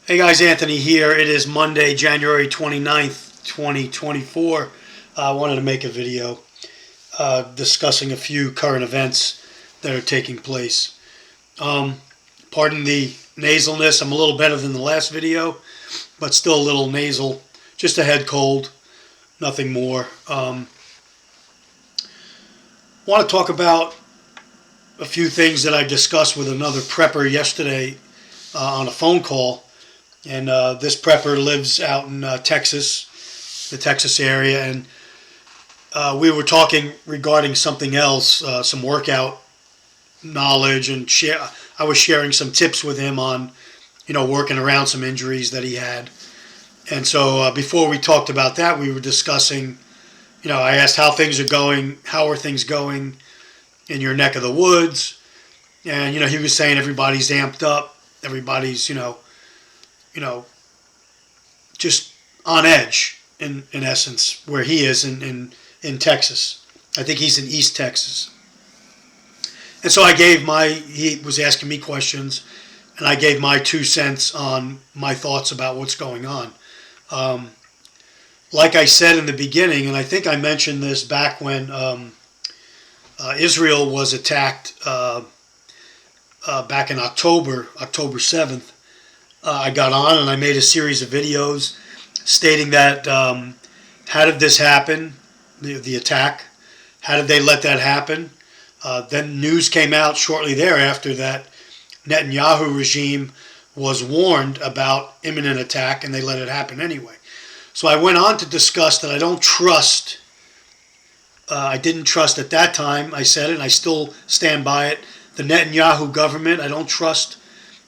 Hey guys, Anthony here. It is Monday, January 29th, 2024. I wanted to make a video discussing a few current events that are taking place. Pardon the nasalness. I'm a little better than the last video, but still a little nasal. Just a head cold, nothing more. Want to talk about a few things that I discussed with another prepper yesterday on a phone call. And this prepper lives out in Texas, the Texas area, and we were talking regarding something else, some workout knowledge, and I was sharing some tips with him on, working around some injuries that he had. And so before we talked about that, we were discussing, I asked how things are going, how are things going in your neck of the woods, and he was saying everybody's amped up, everybody's just on edge in essence, where he is in Texas. I think he's in East Texas. And so he was asking me questions, and I gave my 2 cents on my thoughts about what's going on. Like I said in the beginning, and I think I mentioned this back when Israel was attacked back in October 7th, I got on and I made a series of videos stating that how did this happen, the attack, how did they let that happen? Then news came out shortly thereafter that Netanyahu regime was warned about imminent attack and they let it happen anyway. So I went on to discuss that I didn't trust at that time, I said it and I still stand by it, the Netanyahu government. I don't trust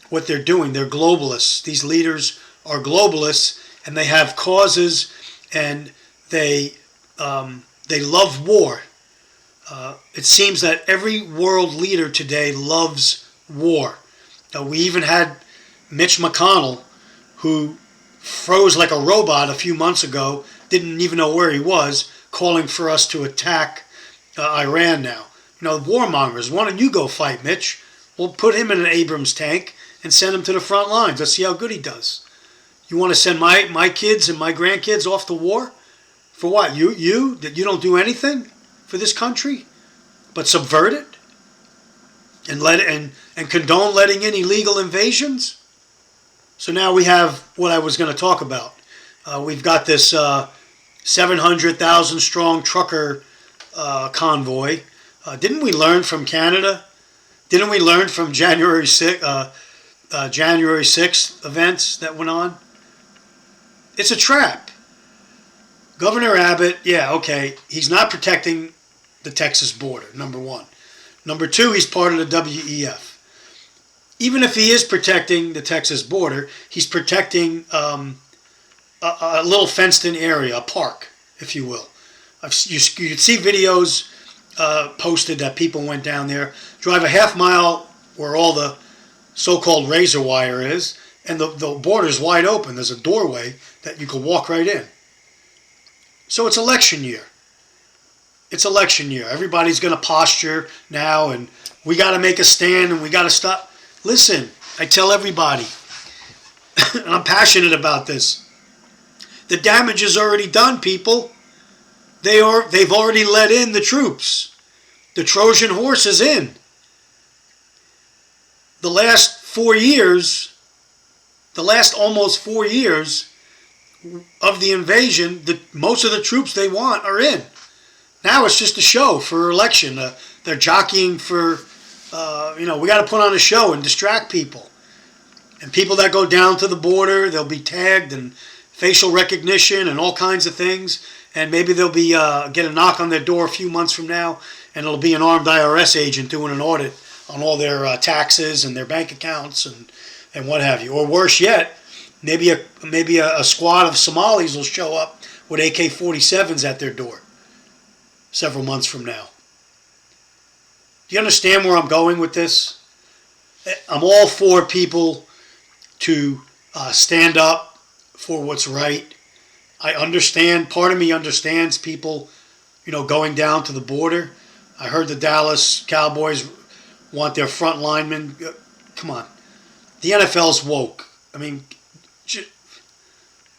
what they're doing. They're globalists. These leaders are globalists, and they have causes, and they love war. It seems that every world leader today loves war. We even had Mitch McConnell, who froze like a robot a few months ago, didn't even know where he was, calling for us to attack Iran now. Warmongers, why don't you go fight, Mitch? We'll put him in an Abrams tank and send him to the front lines. Let's see how good he does. You want to send my kids and my grandkids off to war? For what? You don't do anything for this country but subvert it and condone letting in illegal invasions? So now we have what I was going to talk about. We've got this 700,000 strong trucker convoy. Didn't we learn from Canada? Didn't we learn from January 6th events that went on? It's a trap. Governor Abbott, he's not protecting the Texas border, number one. Number two, he's part of the WEF. Even if he is protecting the Texas border, he's protecting a little fenced-in area, a park, if you will. You could see videos posted that people went down there, drive a half mile where all the so-called razor wire is, and the border's wide open. There's a doorway that you can walk right in. So it's election year. It's election year. Everybody's going to posture now, and we got to make a stand, and we got to stop. Listen, I tell everybody, and I'm passionate about this, the damage is already done, people. They've already let in the troops. The Trojan horse is in. The last almost 4 years of the invasion, most of the troops they want are in. Now it's just a show for election. They're jockeying for, we got to put on a show and distract people. And people that go down to the border, they'll be tagged and facial recognition and all kinds of things. And maybe they'll be get a knock on their door a few months from now, and it'll be an armed IRS agent doing an audit on all their taxes and their bank accounts and what have you. Or worse yet, maybe a squad of Somalis will show up with AK-47s at their door several months from now. Do you understand where I'm going with this? I'm all for people to stand up for what's right. I understand, part of me understands people, going down to the border. I heard the Dallas Cowboys want their front linemen. Come on. The NFL's woke. I mean,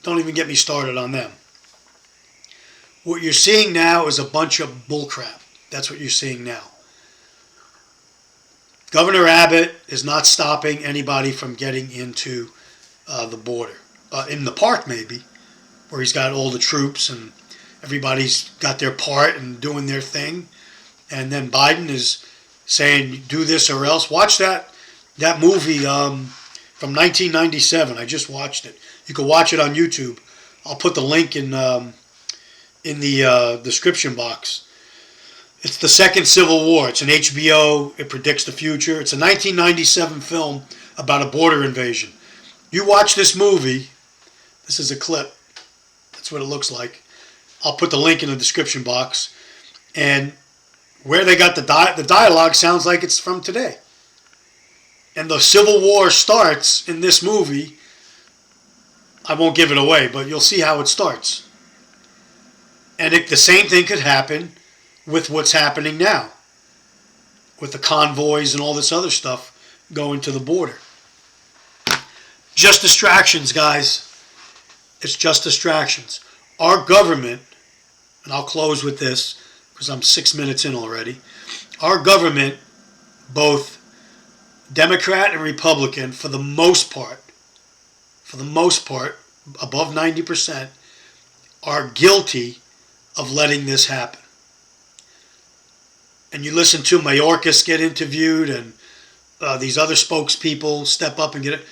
Don't even get me started on them. What you're seeing now is a bunch of bullcrap. That's what you're seeing now. Governor Abbott is not stopping anybody from getting into the border. In the park, maybe, where he's got all the troops and everybody's got their part and doing their thing. And then Biden is saying, do this or else. Watch that movie from 1997. I just watched it. You can watch it on YouTube. I'll put the link in the description box. It's the Second Civil War. It's an HBO. It predicts the future. It's a 1997 film about a border invasion. You watch this movie. This is a clip. That's what it looks like. I'll put the link in the description box. And where they got the dialogue sounds like it's from today. And the Civil War starts in this movie. I won't give it away, but you'll see how it starts. And the same thing could happen with what's happening now, with the convoys and all this other stuff going to the border. Just distractions, guys. It's just distractions. Our government, and I'll close with this because I'm 6 minutes in already. Our government, both Democrat and Republican, for the most part, above 90%, are guilty of letting this happen. And you listen to Mayorkas get interviewed and these other spokespeople step up and get it.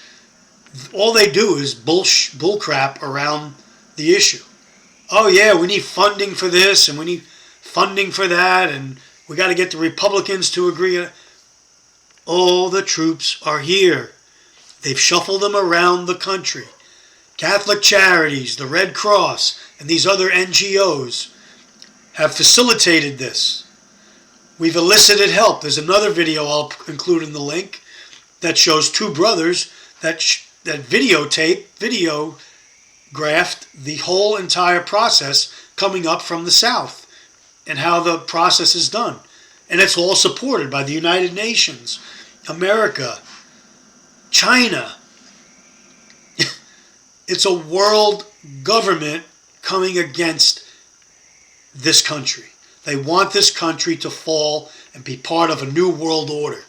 All they do is bullcrap around the issue. Oh yeah, we need funding for this and we need funding for that and we got to get the Republicans to agree. All the troops are here. They've shuffled them around the country. Catholic Charities, the Red Cross, and these other NGOs have facilitated this. We've elicited help. There's another video I'll include in the link that shows two brothers that videographed the whole entire process coming up from the South and how the process is done. And it's all supported by the United Nations, America, China. It's a world government coming against this country. They want this country to fall and be part of a new world order.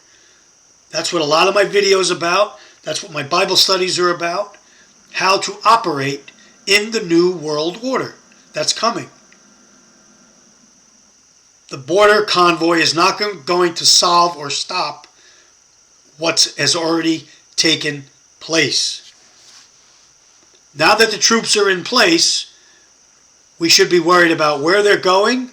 That's what a lot of my videos are about. That's what my Bible studies are about. How to operate in the new world order that's coming. The border convoy is not going to solve or stop what has already taken place. Now that the troops are in place, we should be worried about where they're going.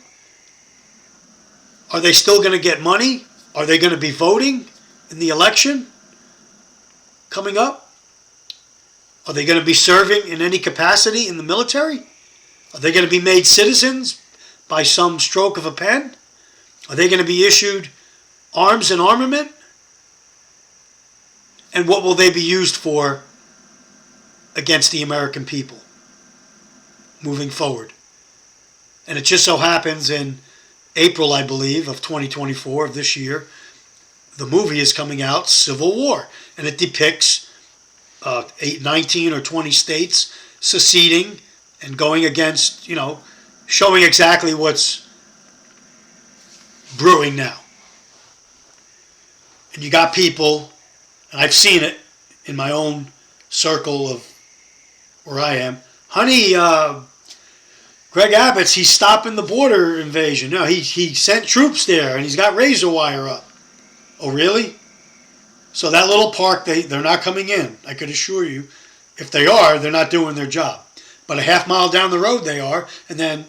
Are they still going to get money? Are they going to be voting in the election coming up? Are they going to be serving in any capacity in the military? Are they going to be made citizens by some stroke of a pen? Are they going to be issued arms and armament? And what will they be used for against the American people moving forward? And it just so happens in April, I believe, of 2024, of this year, the movie is coming out, Civil War. And it depicts 19 or 20 states seceding and going against, showing exactly what's brewing now. And you got people, and I've seen it in my own circle of where I am. Honey, Greg Abbott's, he's stopping the border invasion. No, he sent troops there, and he's got razor wire up. Oh, really? So that little park, they're not coming in. I could assure you, if they are, they're not doing their job. But a half mile down the road they are, and then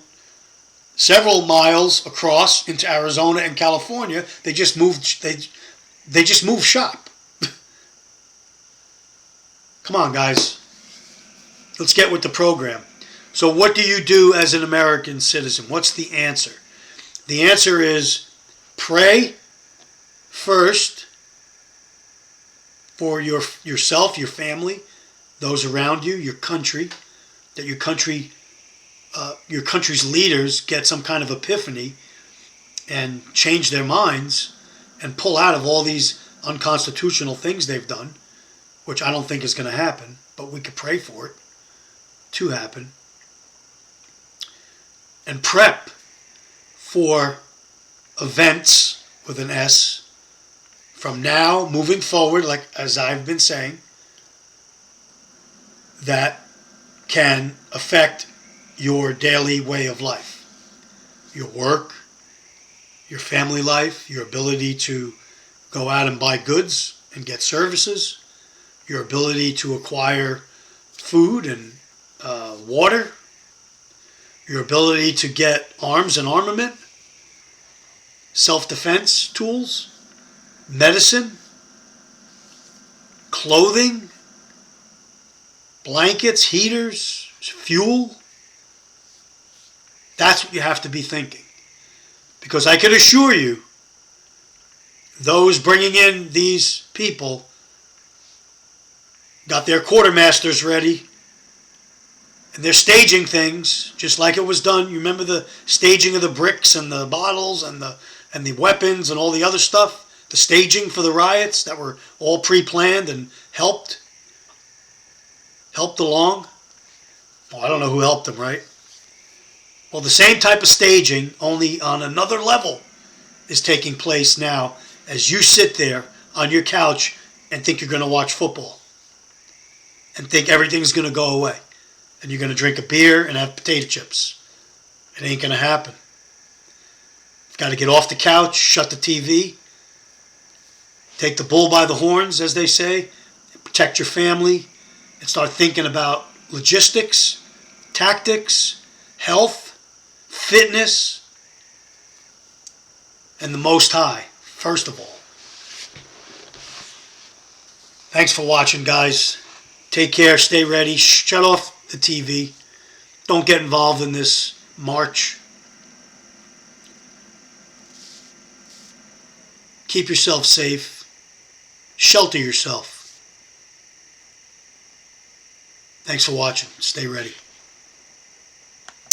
several miles across into Arizona and California, they just moved. They just moved shop. Come on, guys. Let's get with the program. So what do you do as an American citizen? What's the answer? The answer is pray first for yourself, your family, those around you, your country, that your country's leaders get some kind of epiphany and change their minds and pull out of all these unconstitutional things they've done, which I don't think is going to happen, but we could pray for it to happen, and prep for events with an S from now moving forward, like as I've been saying, that can affect your daily way of life, your work, your family life, your ability to go out and buy goods and get services, your ability to acquire food and water, your ability to get arms and armament, self-defense tools, medicine, clothing, blankets, heaters, fuel. That's what you have to be thinking. Because I can assure you, those bringing in these people got their quartermasters ready, and they're staging things just like it was done. You remember the staging of the bricks and the bottles and the weapons and all the other stuff? The staging for the riots that were all pre-planned and helped along. Well, I don't know who helped them, right? Well, the same type of staging, only on another level, is taking place now as you sit there on your couch and think you're going to watch football and think everything's going to go away and you're going to drink a beer and have potato chips. It ain't going to happen. You've got to get off the couch, shut the TV, take the bull by the horns, as they say, protect your family, and start thinking about logistics, tactics, health, fitness, and the Most High, first of all. Thanks for watching, guys. Take care. Stay ready. Shut off the TV. Don't get involved in this march. Keep yourself safe. Shelter yourself. Thanks for watching. Stay ready.